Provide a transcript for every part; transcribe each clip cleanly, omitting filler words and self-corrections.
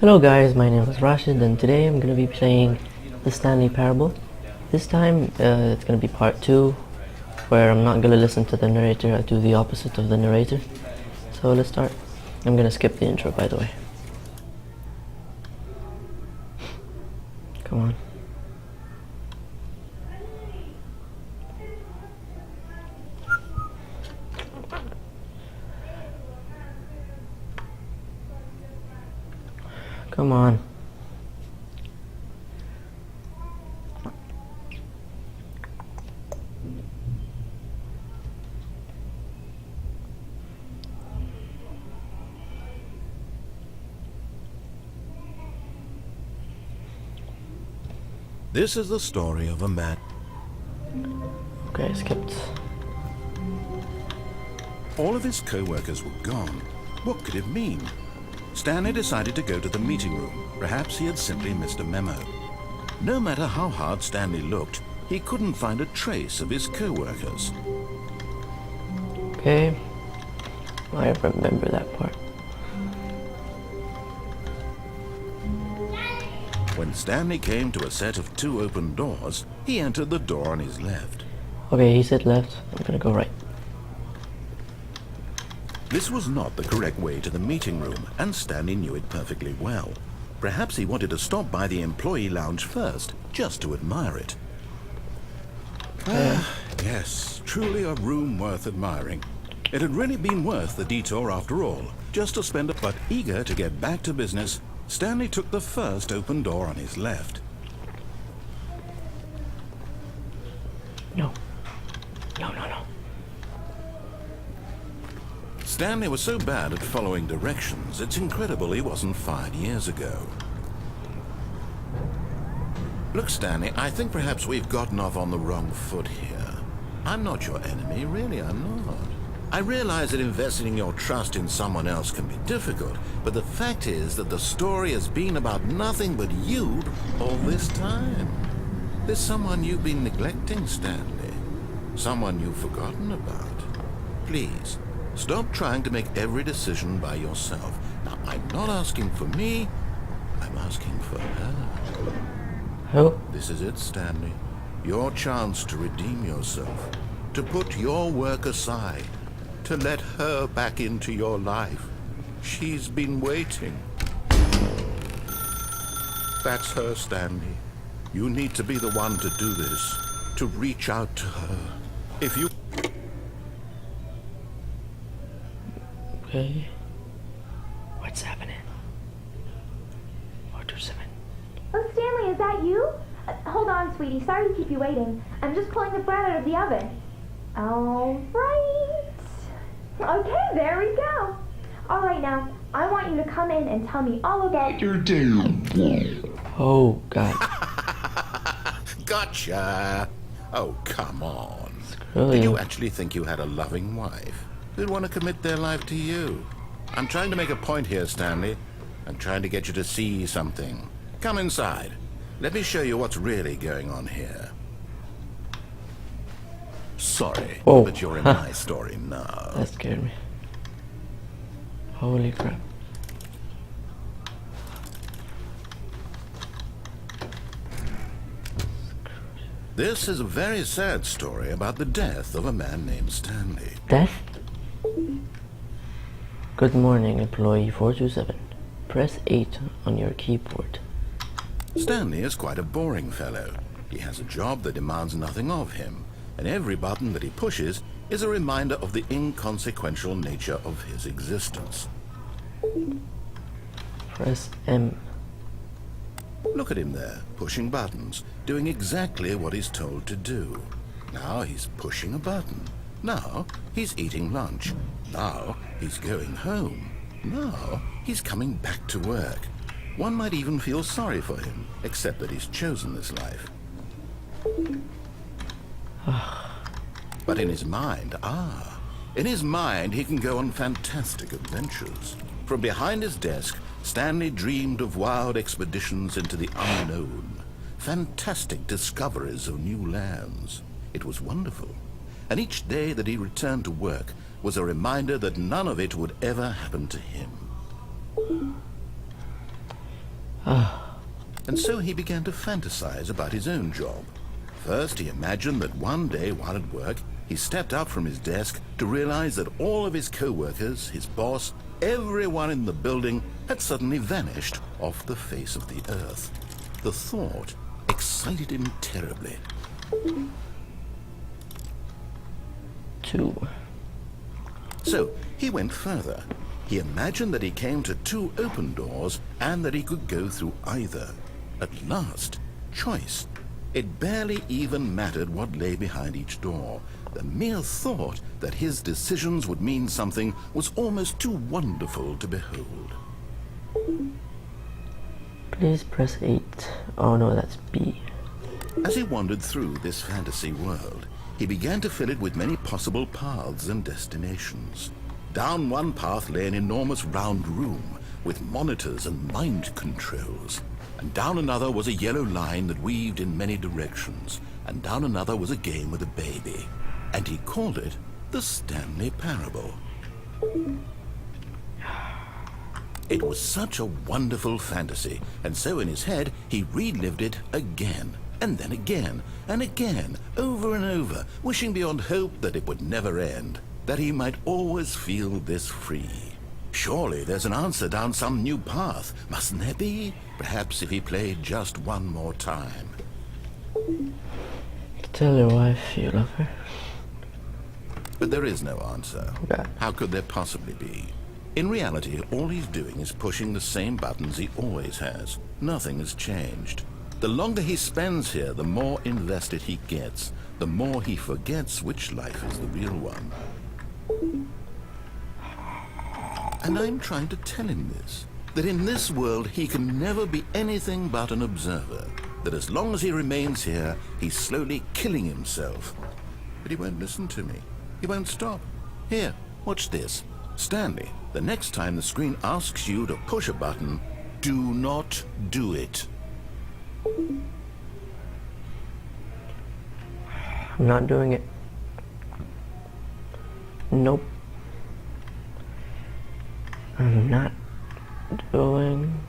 Hello guys, my name is Rashid and today I'm going to be playing the Stanley Parable. This time it's going to be part 2 where I'm not going to listen to the narrator, I do the opposite of the narrator. So let's start. I'm going to skip the intro by the way. Come on. Come on. This is the story of a man. Okay, I skipped. All of his co-workers were gone. What could it mean? Stanley decided to go to the meeting room. Perhaps he had simply missed a memo. No matter how hard Stanley looked, he couldn't find a trace of his co-workers. Okay, I remember that part. When Stanley came to a set of 2 open doors, he entered the door on his left. Okay, he said left, I'm gonna go right. This was not the correct way to the meeting room, and Stanley knew it perfectly well. Perhaps he wanted to stop by the employee lounge first, just to admire it. Yes, truly a room worth admiring. It had really been worth the detour after all, just to spend but eager to get back to business, Stanley took the first open door on his left. No. No. Stanley was so bad at following directions, it's incredible he wasn't fired years ago. Look, Stanley, I think perhaps we've gotten off on the wrong foot here. I'm not your enemy, really, I'm not. I realize that investing your trust in someone else can be difficult, but the fact is that the story has been about nothing but you all this time. There's someone you've been neglecting, Stanley. Someone you've forgotten about. Please, stop trying to make every decision by yourself. Now, I'm not asking for me, I'm asking for her. Who? This is it, Stanley. Your chance to redeem yourself. To put your work aside. To let her back into your life. She's been waiting. That's her, Stanley. You need to be the one to do this. To reach out to her. If you... Okay. What's happening? 427. Oh, Stanley, is that you? Hold on, sweetie. Sorry to keep you waiting. I'm just pulling the bread out of the oven. All right. Okay, there we go. All right, now, I want you to come in and tell me all about your day. Oh, God. Gotcha. Oh, come on. Screw Did you. you actually think you had a loving wife who'd want to commit their life to you? I'm trying to make a point here, Stanley. I'm trying to get you to see something. Come inside. Let me show you what's really going on here. Sorry, Whoa. but you're in my story now. That scared me. Holy crap. This is a very sad story about the death of a man named Stanley. Death? Good morning, employee 427. Press 8 on your keyboard. Stanley is quite a boring fellow. He has a job that demands nothing of him, and every button that he pushes is a reminder of the inconsequential nature of his existence. Press M. Look at him there, pushing buttons, doing exactly what he's told to do. Now he's pushing a button. Now he's eating lunch. Now he's going home. Now he's coming back to work. One might even feel sorry for him, except that he's chosen this life. But in his mind, in his mind he can go on fantastic adventures. From behind his desk, Stanley dreamed of wild expeditions into the unknown, fantastic discoveries of new lands. It was wonderful, and each day that he returned to work was a reminder that none of it would ever happen to him. and so he began to fantasize about his own job. First, he imagined that one day while at work, he stepped up from his desk to realize that all of his co-workers, his boss, everyone in the building had suddenly vanished off the face of the earth. The thought excited him terribly. 2. So he went further. He imagined that he came to 2 open doors and that he could go through either. At last, choice. It barely even mattered what lay behind each door. The mere thought that his decisions would mean something was almost too wonderful to behold. Please press 8. Oh no, that's B. As he wandered through this fantasy world, he began to fill it with many possible paths and destinations. Down one path lay an enormous round room with monitors and mind controls. And down another was a yellow line that weaved in many directions. And down another was a game with a baby. And he called it the Stanley Parable. It was such a wonderful fantasy, and so in his head he relived it again, and then again, and again, over and over, wishing beyond hope that it would never end, that he might always feel this free. Surely there's an answer down some new path, mustn't there be? Perhaps if he played just one more time. Tell your wife you love her. But there is no answer. Okay. How could there possibly be? In reality, all he's doing is pushing the same buttons he always has. Nothing has changed. The longer he spends here, the more invested he gets, the more he forgets which life is the real one. And I'm trying to tell him this, that in this world he can never be anything but an observer, that as long as he remains here, he's slowly killing himself. But he won't listen to me. He won't stop. Here, watch this. Stanley, the next time the screen asks you to push a button, do not do it. I'm not doing it. Nope. I'm not doing...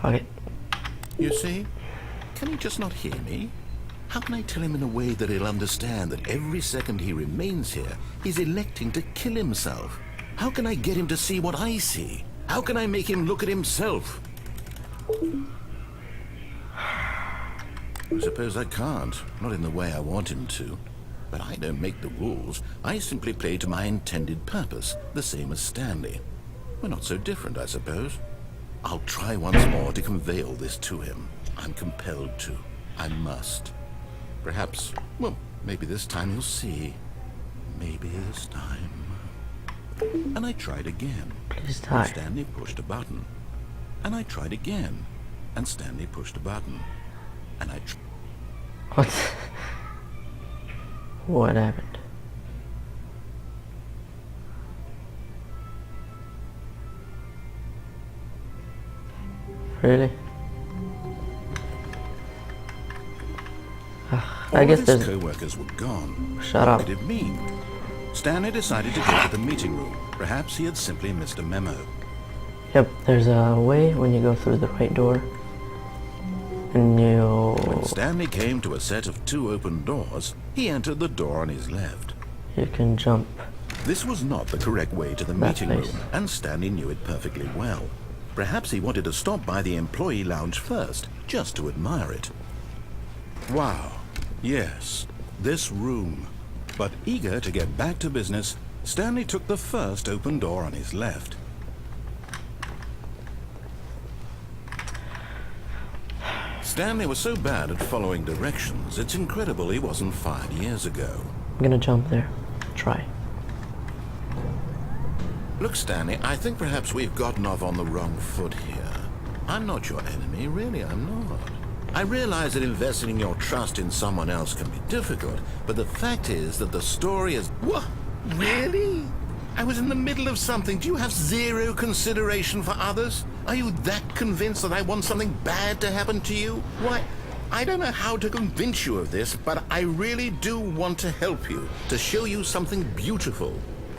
Fuck it. You see? Can he just not hear me? How can I tell him in a way that he'll understand that every second he remains here, he's electing to kill himself? How can I get him to see what I see? How can I make him look at himself? I suppose I can't, not in the way I want him to. But I don't make the rules. I simply play to my intended purpose, the same as Stanley. We're not so different, I suppose. I'll try once more to convey all this to him. I'm compelled to. I must. Perhaps, well, maybe this time he'll see. Maybe this time. And I tried again. Please die. Stanley pushed a button. And I tried again. And Stanley pushed a button. And I What? What happened? Really? I guess his there's... co-workers were gone. Shut up. What did it mean? Stanley decided to go to the meeting room. Perhaps he had simply missed a memo. Yep, there's a way when you go through the right door. And you... When Stanley came to a set of 2 open doors, he entered the door on his left. You can jump. This was not the correct way to the That meeting room, place. and Stanley knew it perfectly well. Perhaps he wanted to stop by the employee lounge first, just to admire it. Wow, yes, this room. But eager to get back to business, Stanley took the first open door on his left. Stanley was so bad at following directions, it's incredible he wasn't fired years ago. I'm gonna jump there. Try. Look, Stanley, I think perhaps we've gotten off on the wrong foot here. I'm not your enemy, really, I'm not. I realize that investing your trust in someone else can be difficult, but the fact is that the story is... What? Really? I was in the middle of something. Do you have zero consideration for others? Are you that convinced that I want something bad to happen to you? Why, I don't know how to convince you of this, but I really do want to help you, to show you something beautiful.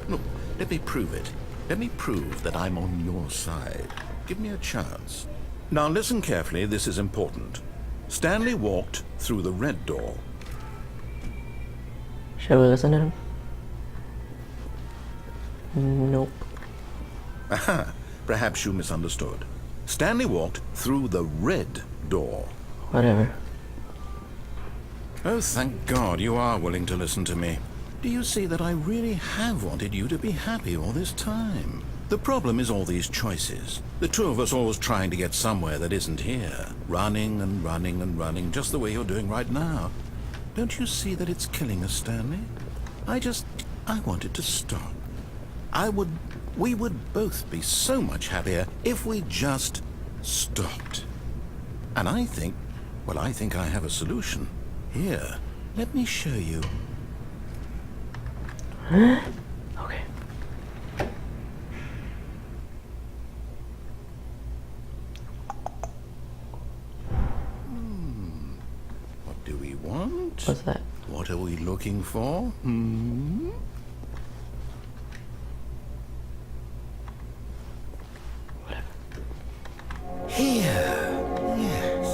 Look, let me prove it. Let me prove that I'm on your side. Give me a chance. Now listen carefully, this is important. Stanley walked through the red door. Shall we listen to him? Nope. Aha, perhaps you misunderstood. Stanley walked through the red door. Whatever. Oh, thank God you are willing to listen to me. Do you see that I really have wanted you to be happy all this time? The problem is all these choices. The two of us always trying to get somewhere that isn't here. Running and running and running, just the way you're doing right now. Don't you see that it's killing us, Stanley? I wanted to stop. We would both be so much happier if we just stopped. And I think I have a solution. Here, let me show you. Okay. What do we want? What's that? What are we looking for? Here. Yes.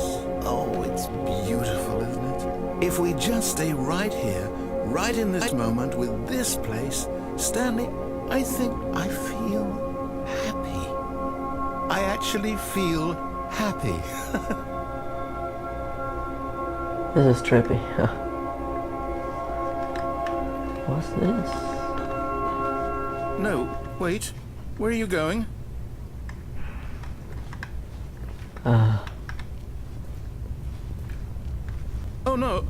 Oh, it's beautiful, isn't it? If we just stay right here, right in this moment with this place, Stanley, I think I feel happy. I actually feel happy. This is trippy. What's this? No, wait. Where are you going? Oh no.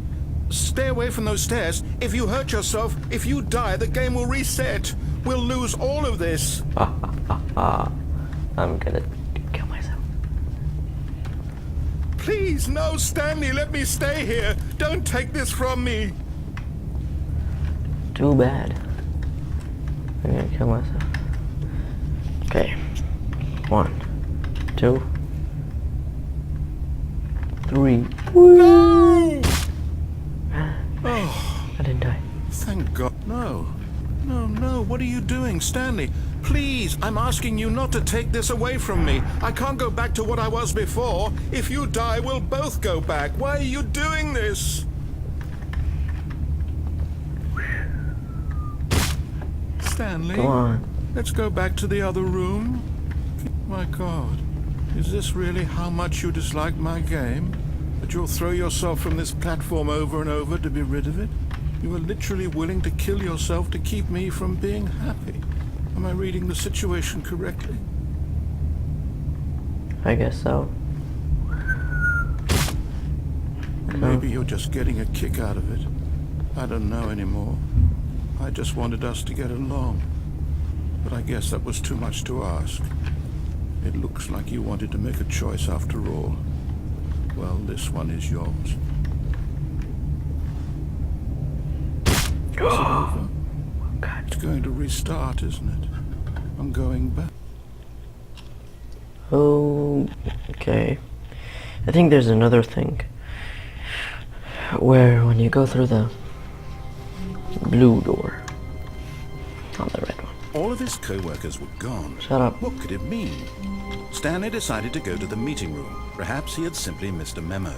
Stay away from those stairs. If you hurt yourself, if you die, the game will reset. We'll lose all of this. I'm gonna kill myself. Please, no, Stanley, let me stay here. Don't take this from me. Too bad. I'm gonna kill myself. Okay. 1, 2, 3. No! Oh, I didn't die. Thank God. No. No, what are you doing, Stanley? Please, I'm asking you not to take this away from me. I can't go back to what I was before. If you die, we'll both go back. Why are you doing this? Stanley, Go on. let's go back to the other room. My God, is this really how much you dislike my game? That you'll throw yourself from this platform over and over to be rid of it? You are literally willing to kill yourself to keep me from being happy. Am I reading the situation correctly? I guess so. Maybe you're just getting a kick out of it. I don't know anymore. I just wanted us to get along. But I guess that was too much to ask. It looks like you wanted to make a choice after all. Well, this one is yours. Is it over? God. It's going to restart, isn't it? I'm going back. Oh, okay. I think there's another thing where when you go through the blue door, not the red one. All of his co-workers were gone. Shut up. What could it mean? Stanley decided to go to the meeting room. Perhaps he had simply missed a memo.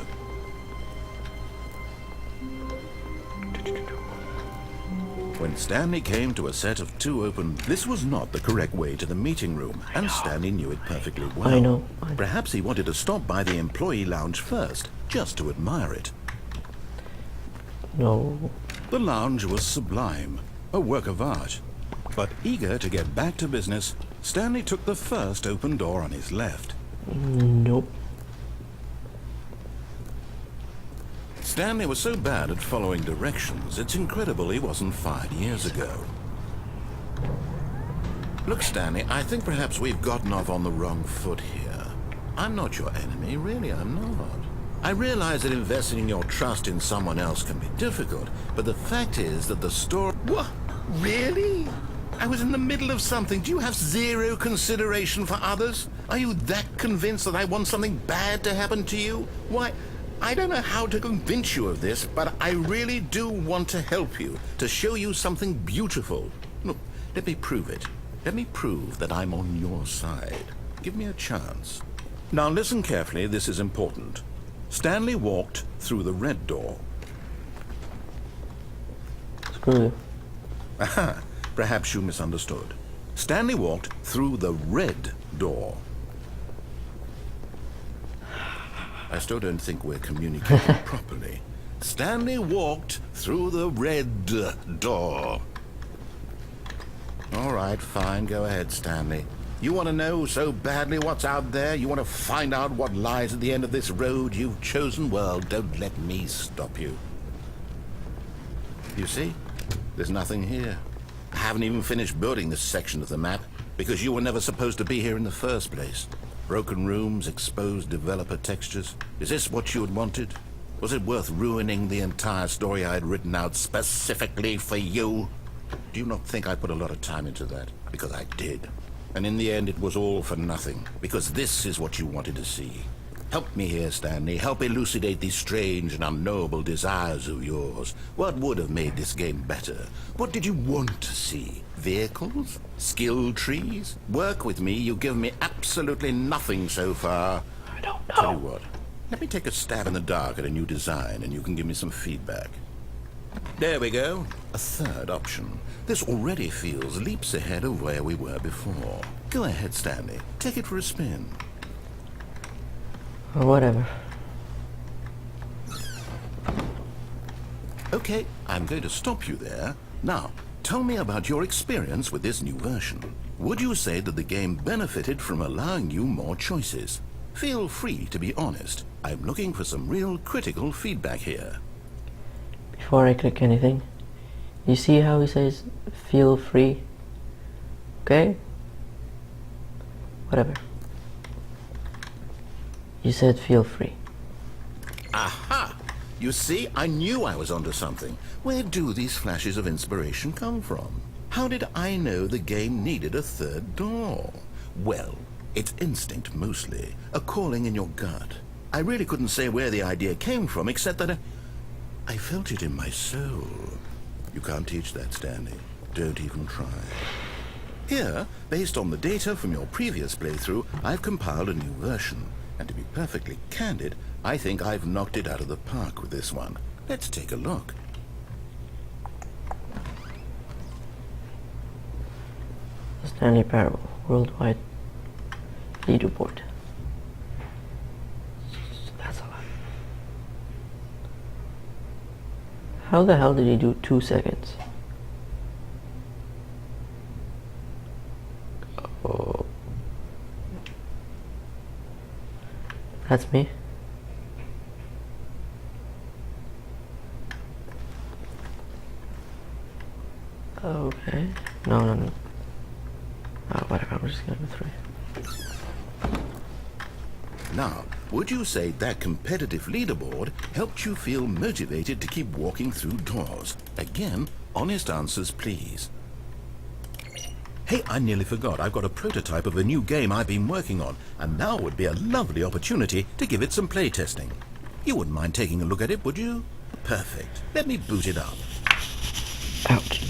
When Stanley came to a set of 2 open, this was not the correct way to the meeting room, and Stanley knew it perfectly well. I know. Perhaps he wanted to stop by the employee lounge first, just to admire it. No. The lounge was sublime, a work of art. But eager to get back to business, Stanley took the first open door on his left. Nope. Stanley was so bad at following directions, it's incredible he wasn't fired years ago. Look, Stanley, I think perhaps we've gotten off on the wrong foot here. I'm not your enemy, really, I'm not. I realize that investing your trust in someone else can be difficult, but the fact is that the story... What? Really? I was in the middle of something. Do you have zero consideration for others? Are you that convinced that I want something bad to happen to you? Why, I don't know how to convince you of this, but I really do want to help you, to show you something beautiful. Look, let me prove it. Let me prove that I'm on your side. Give me a chance. Now listen carefully, this is important. Stanley walked through the red door. Screw you. Aha, perhaps you misunderstood. Stanley walked through the red door. I still don't think we're communicating properly. Stanley walked through the red door. All right, fine, go ahead, Stanley. You want to know so badly what's out there? You want to find out what lies at the end of this road you've chosen? Well, don't let me stop you. You see? There's nothing here. I haven't even finished building this section of the map because you were never supposed to be here in the first place. Broken rooms, exposed developer textures. Is this what you had wanted? Was it worth ruining the entire story I had written out specifically for you? Do you not think I put a lot of time into that? Because I did. And in the end, it was all for nothing. Because this is what you wanted to see. Help me here, Stanley. Help elucidate these strange and unknowable desires of yours. What would have made this game better? What did you want to see? Vehicles? Skill trees? Work with me. You've given me absolutely nothing so far. I don't know. Tell you what. Let me take a stab in the dark at a new design, and you can give me some feedback. There we go. A third option. This already feels leaps ahead of where we were before. Go ahead, Stanley. Take it for a spin. Or whatever. Okay, I'm going to stop you there. Now, tell me about your experience with this new version. Would you say that the game benefited from allowing you more choices? Feel free to be honest. I'm looking for some real critical feedback here. Before I click anything, you see how he says feel free? Okay? Whatever. You said feel free. Aha! You see, I knew I was onto something. Where do these flashes of inspiration come from? How did I know the game needed a third door? Well, it's instinct mostly, a calling in your gut. I really couldn't say where the idea came from, except that I felt it in my soul. You can't teach that, Stanley. Don't even try. Here, based on the data from your previous playthrough, I've compiled a new version. And to be perfectly candid, I think I've knocked it out of the park with this one. Let's take a look. The Stanley Parable Worldwide Leaderboard. That's a lot. How the hell did he do 2 seconds? Oh. That's me. Okay. No. Oh, whatever, I'm just gonna go through. Now, would you say that competitive leaderboard helped you feel motivated to keep walking through doors? Again, honest answers, please. Hey, I nearly forgot. I've got a prototype of a new game I've been working on, and now would be a lovely opportunity to give it some playtesting. You wouldn't mind taking a look at it, would you? Perfect. Let me boot it up. Ouch.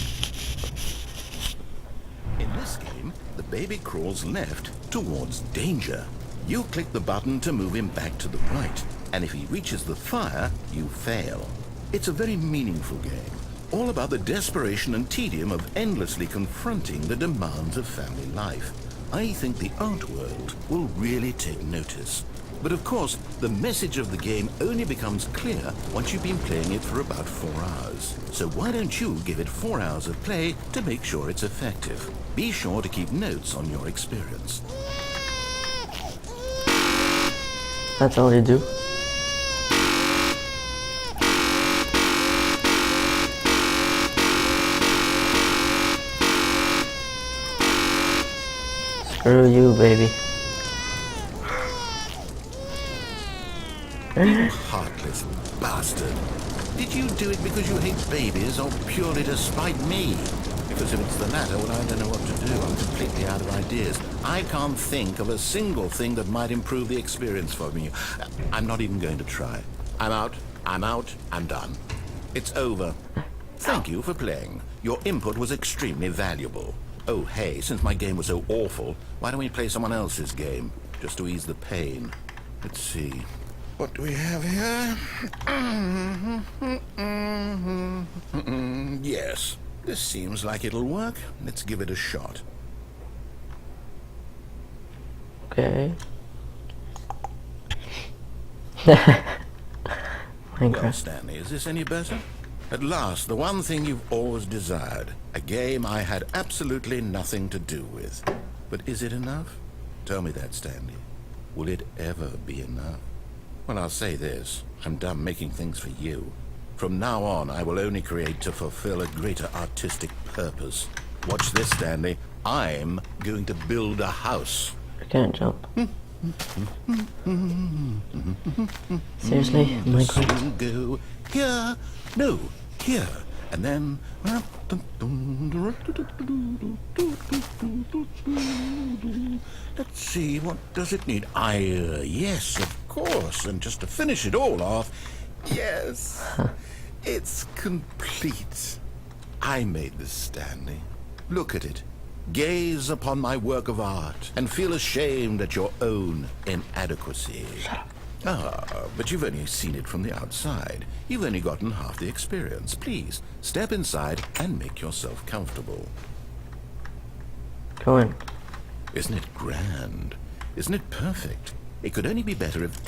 In this game, the baby crawls left towards danger. You click the button to move him back to the right, and if he reaches the fire, you fail. It's a very meaningful game, all about the desperation and tedium of endlessly confronting the demands of family life. I think the art world will really take notice. But of course, the message of the game only becomes clear once you've been playing it for about 4 hours. So why don't you give it 4 hours of play to make sure it's effective? Be sure to keep notes on your experience. That's all you do? Screw you, baby. You heartless bastard. Did you do it because you hate babies or purely to spite me? Because if it's the latter, well, I don't know what to do. I'm completely out of ideas. I can't think of a single thing that might improve the experience for me. I'm not even going to try. I'm out, I'm done. It's over. Thank you for playing. Your input was extremely valuable. Oh, hey, since my game was so awful, why don't we play someone else's game, just to ease the pain? Let's see. What do we have here? Yes, this seems like it'll work. Let's give it a shot. Okay. Well, Minecraft. Stanley, is this any better? At last, the one thing you've always desired. A game I had absolutely nothing to do with. But is it enough? Tell me that, Stanley. Will it ever be enough? Well, I'll say this. I'm done making things for you. From now on, I will only create to fulfill a greater artistic purpose. Watch this, Stanley. I'm going to build a house. I can't jump. Seriously, Minecraft? Go here. No, here. And then... Let's see, what does it need? Yes, of course. And just to finish it all off, yes, it's complete. I made this, Stanley. Look at it. Gaze upon my work of art and feel ashamed at your own inadequacy. Ah, but you've only seen it from the outside. You've only gotten half the experience. Please, step inside and make yourself comfortable. Go in. Isn't it grand? Isn't it perfect? It could only be better if...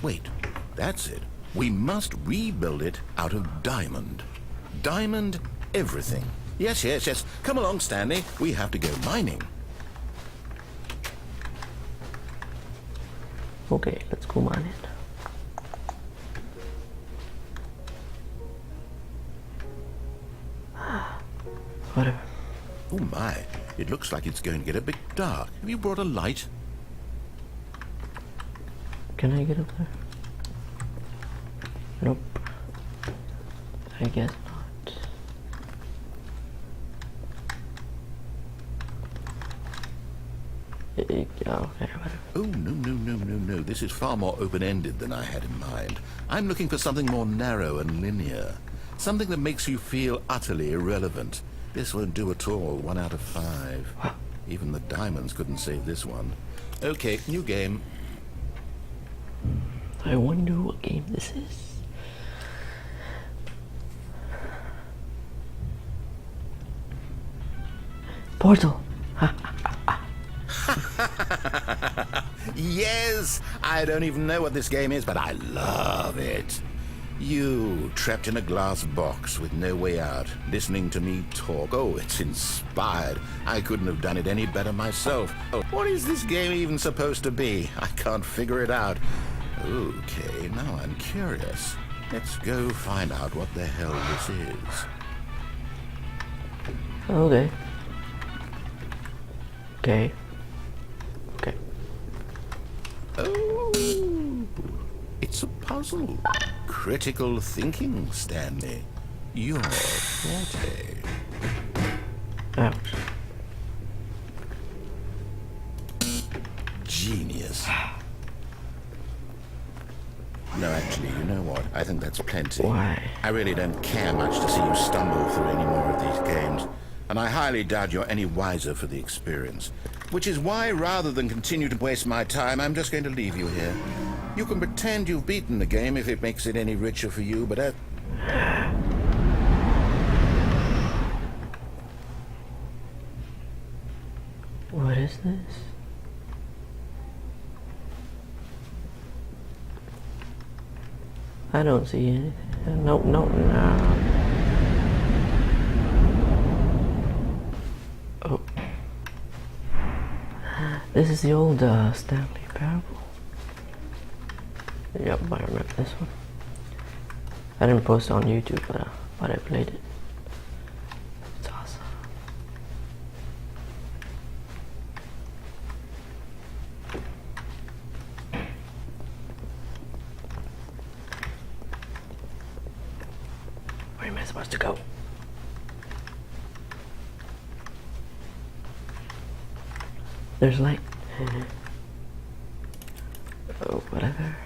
Wait, that's it. We must rebuild it out of diamond. Diamond everything. Yes, yes, yes. Come along, Stanley. We have to go mining. Okay, let's go mining. Whatever. Oh my, it looks like it's going to get a bit dark. Have you brought a light? Can I get up there? Nope. I guess not. Yeah, okay, whatever. Oh, no. This is far more open-ended than I had in mind. I'm looking for something more narrow and linear. Something that makes you feel utterly irrelevant. This won't do at all. 1 out of 5. Even the diamonds couldn't save this one. Okay, new game. I wonder what game this is. Portal. Yes! I don't even know what this game is, but I love it. You, trapped in a glass box with no way out, listening to me talk. Oh, it's inspired. I couldn't have done it any better myself. Oh, what is this game even supposed to be? I can't figure it out. Okay, now I'm curious. Let's go find out what the hell this is. Okay. Okay. Oh, it's a puzzle. Critical thinking, Stanley. Your forte. Ouch. Genius. No, actually, you know what? I think that's plenty. Why? I really don't care much to see you stumble through any more of these games. And I highly doubt you're any wiser for the experience. Which is why, rather than continue to waste my time, I'm just going to leave you here. You can pretend you've beaten the game if it makes it any richer for you, but What is this? I don't see anything. Nope, no. Oh. This is the old Stanley Parable. Yep, I remember this one. I didn't post it on YouTube, but I played it. It's awesome. Where am I supposed to go? There's light. Oh, whatever.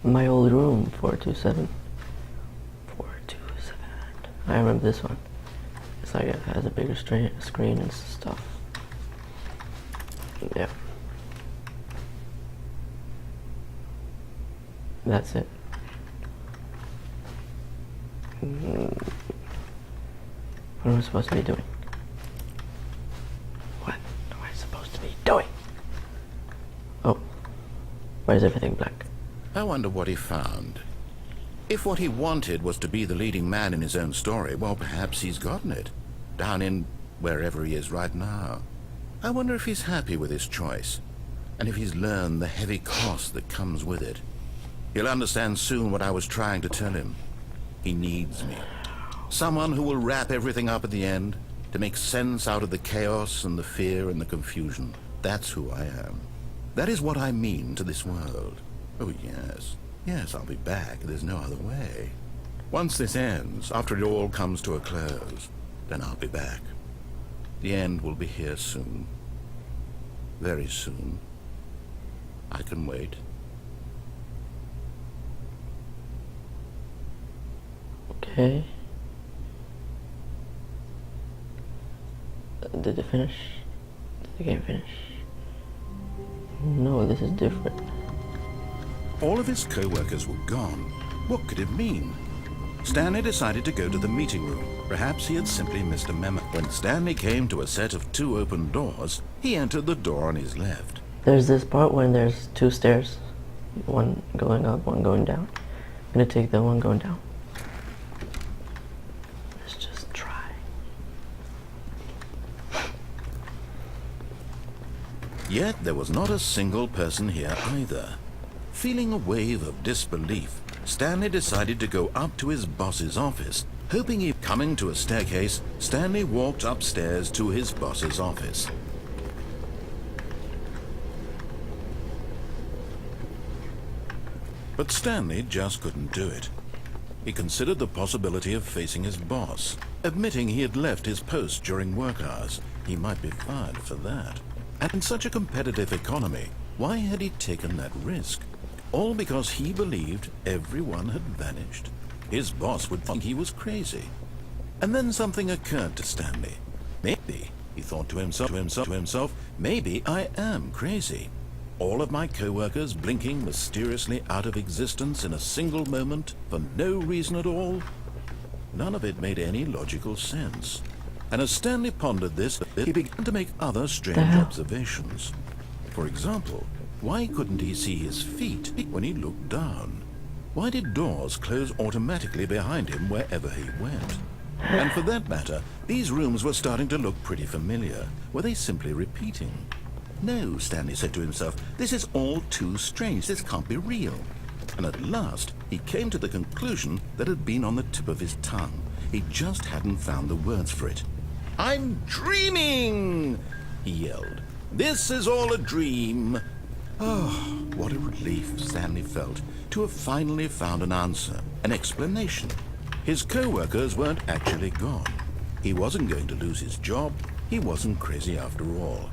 My old room, 427. I remember this one. It's like it has a bigger screen and stuff. Yeah. That's it. What am I supposed to be doing? What am I supposed to be doing? Oh. Why is everything black? I wonder what he found. If what he wanted was to be the leading man in his own story, well, perhaps he's gotten it. Down in wherever he is right now. I wonder if he's happy with his choice, and if he's learned the heavy cost that comes with it. He'll understand soon what I was trying to tell him. He needs me. Someone who will wrap everything up at the end, to make sense out of the chaos and the fear and the confusion. That's who I am. That is what I mean to this world. Oh, yes. Yes, I'll be back. There's no other way. Once this ends, after it all comes to a close, then I'll be back. The end will be here soon. Very soon. I can wait. Okay. Did it finish? Did the game finish? No, this is different. All of his co-workers were gone. What could it mean? Stanley decided to go to the meeting room. Perhaps he had simply missed a memo. When Stanley came to a set of 2 open doors, he entered the door on his left. There's this part when there's 2 stairs. One going up, one going down. I'm gonna take the one going down. Let's just try. Yet there was not a single person here either. Feeling a wave of disbelief, Stanley decided to go up to his boss's office. Hoping he coming to a staircase, Stanley walked upstairs to his boss's office. But Stanley just couldn't do it. He considered the possibility of facing his boss, admitting he had left his post during work hours. He might be fired for that. And in such a competitive economy, why had he taken that risk? All because he believed everyone had vanished. His boss would think he was crazy. And then something occurred to Stanley. Maybe, he thought to himself, maybe I am crazy. All of my co-workers blinking mysteriously out of existence in a single moment for no reason at all? None of it made any logical sense. And as Stanley pondered this, he began to make other strange observations. For example, why couldn't he see his feet when he looked down? Why did doors close automatically behind him wherever he went? And for that matter, these rooms were starting to look pretty familiar. Were they simply repeating? No, Stanley said to himself, this is all too strange. This can't be real. And at last, he came to the conclusion that had been on the tip of his tongue. He just hadn't found the words for it. I'm dreaming, he yelled. This is all a dream. Oh, what a relief Stanley felt to have finally found an answer, an explanation. His co-workers weren't actually gone. He wasn't going to lose his job. He wasn't crazy after all.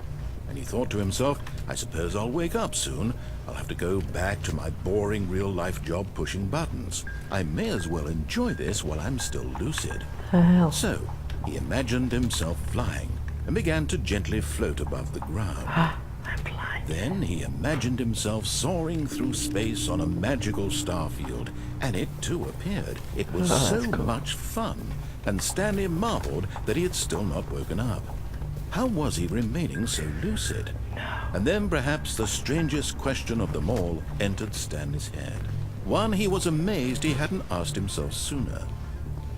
And he thought to himself, I suppose I'll wake up soon. I'll have to go back to my boring real-life job pushing buttons. I may as well enjoy this while I'm still lucid. Hell. So, he imagined himself flying and began to gently float above the ground. I'm flying. Then he imagined himself soaring through space on a magical star field, and it too appeared. It was so cool. much fun, and Stanley marveled that he had still not woken up. How was he remaining so lucid? And then perhaps the strangest question of them all entered Stanley's head. One he was amazed he hadn't asked himself sooner.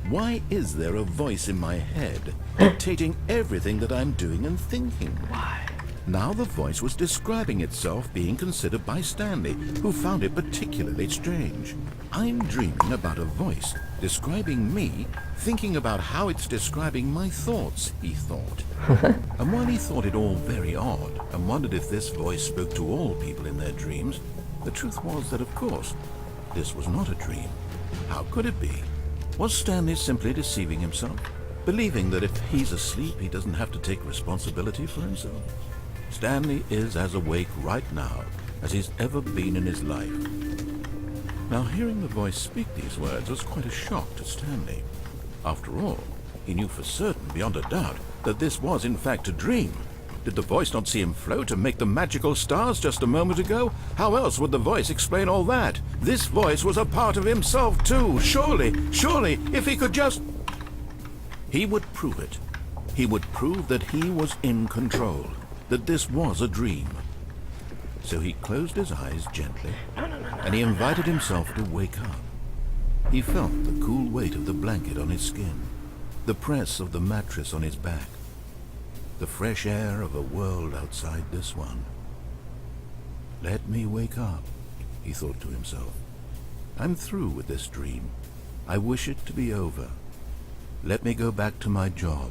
Why is there a voice in my head dictating everything that I'm doing and thinking? Why? Now the voice was describing itself being considered by Stanley, who found it particularly strange. I'm dreaming about a voice describing me, thinking about how it's describing my thoughts, he thought. And while he thought it all very odd and wondered if this voice spoke to all people in their dreams, the truth was that, of course, this was not a dream. How could it be? Was Stanley simply deceiving himself, believing that if he's asleep, he doesn't have to take responsibility for himself? Stanley is as awake right now as he's ever been in his life. Now, hearing the voice speak these words was quite a shock to Stanley. After all, he knew for certain, beyond a doubt, that this was in fact a dream. Did the voice not see him float and make the magical stars just a moment ago? How else would the voice explain all that? This voice was a part of himself too. Surely, if he could just... He would prove it. He would prove that he was in control, that this was a dream. So he closed his eyes gently, and he invited himself to wake up. He felt the cool weight of the blanket on his skin, the press of the mattress on his back, the fresh air of a world outside this one. Let me wake up, he thought to himself. I'm through with this dream. I wish it to be over. Let me go back to my job.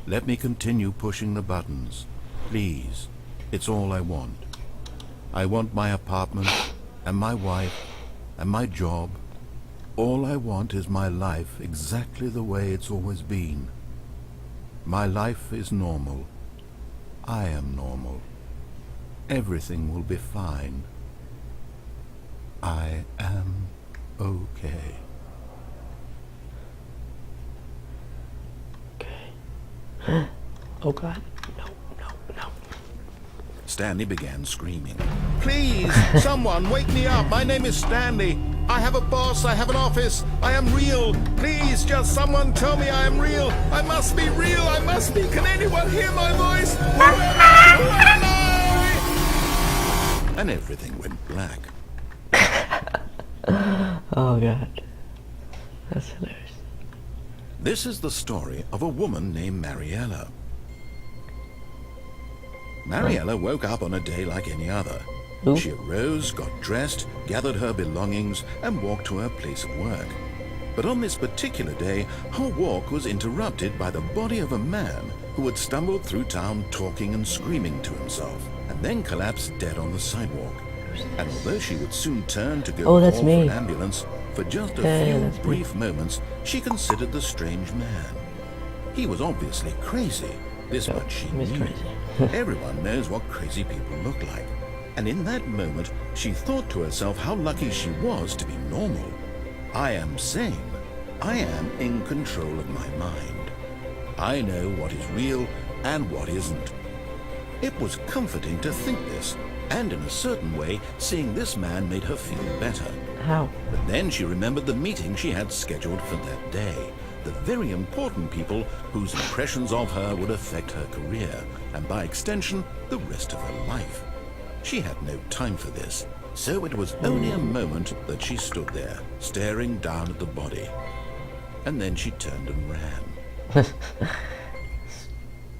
Let me continue pushing the buttons. Please, it's all I want. I want my apartment, and my wife, and my job. All I want is my life exactly the way it's always been. My life is normal. I am normal. Everything will be fine. I am okay. Okay. Oh God. No. Stanley began screaming. Please, someone, wake me up. My name is Stanley. I have a boss. I have an office. I am real. Please, just someone tell me I am real. I must be real. I must be. Can anyone hear my voice? And everything went black. Oh God. That's hilarious. This is the story of a woman named Mariella. Mariella woke up on a day like any other. Who? She arose, got dressed, gathered her belongings, and walked to her place of work. But on this particular day, her walk was interrupted by the body of a man who had stumbled through town talking and screaming to himself, and then collapsed dead on the sidewalk. And although she would soon turn to go that's call for me. an ambulance, for just a few brief moments, she considered the strange man. He was obviously crazy. This much she He's knew. crazy. Everyone knows what crazy people look like. And in that moment, she thought to herself how lucky she was to be normal. I am sane. I am in control of my mind. I know what is real and what isn't. It was comforting to think this, and in a certain way, seeing this man made her feel better. How? But then she remembered the meeting she had scheduled for that day. The very important people whose impressions of her would affect her career, and by extension, the rest of her life. She had no time for this, so it was only a moment that she stood there, staring down at the body. And then she turned and ran.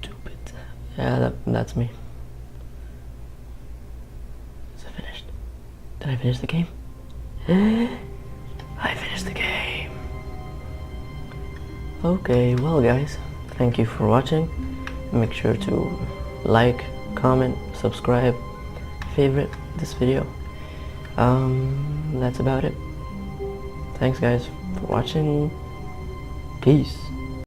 Stupid. Yeah, that's me. Is it finished? Did I finish the game? I finished the game. Okay, well guys, thank you for watching. Make sure to like, comment, subscribe, favorite this video. That's about it. Thanks guys for watching. Peace.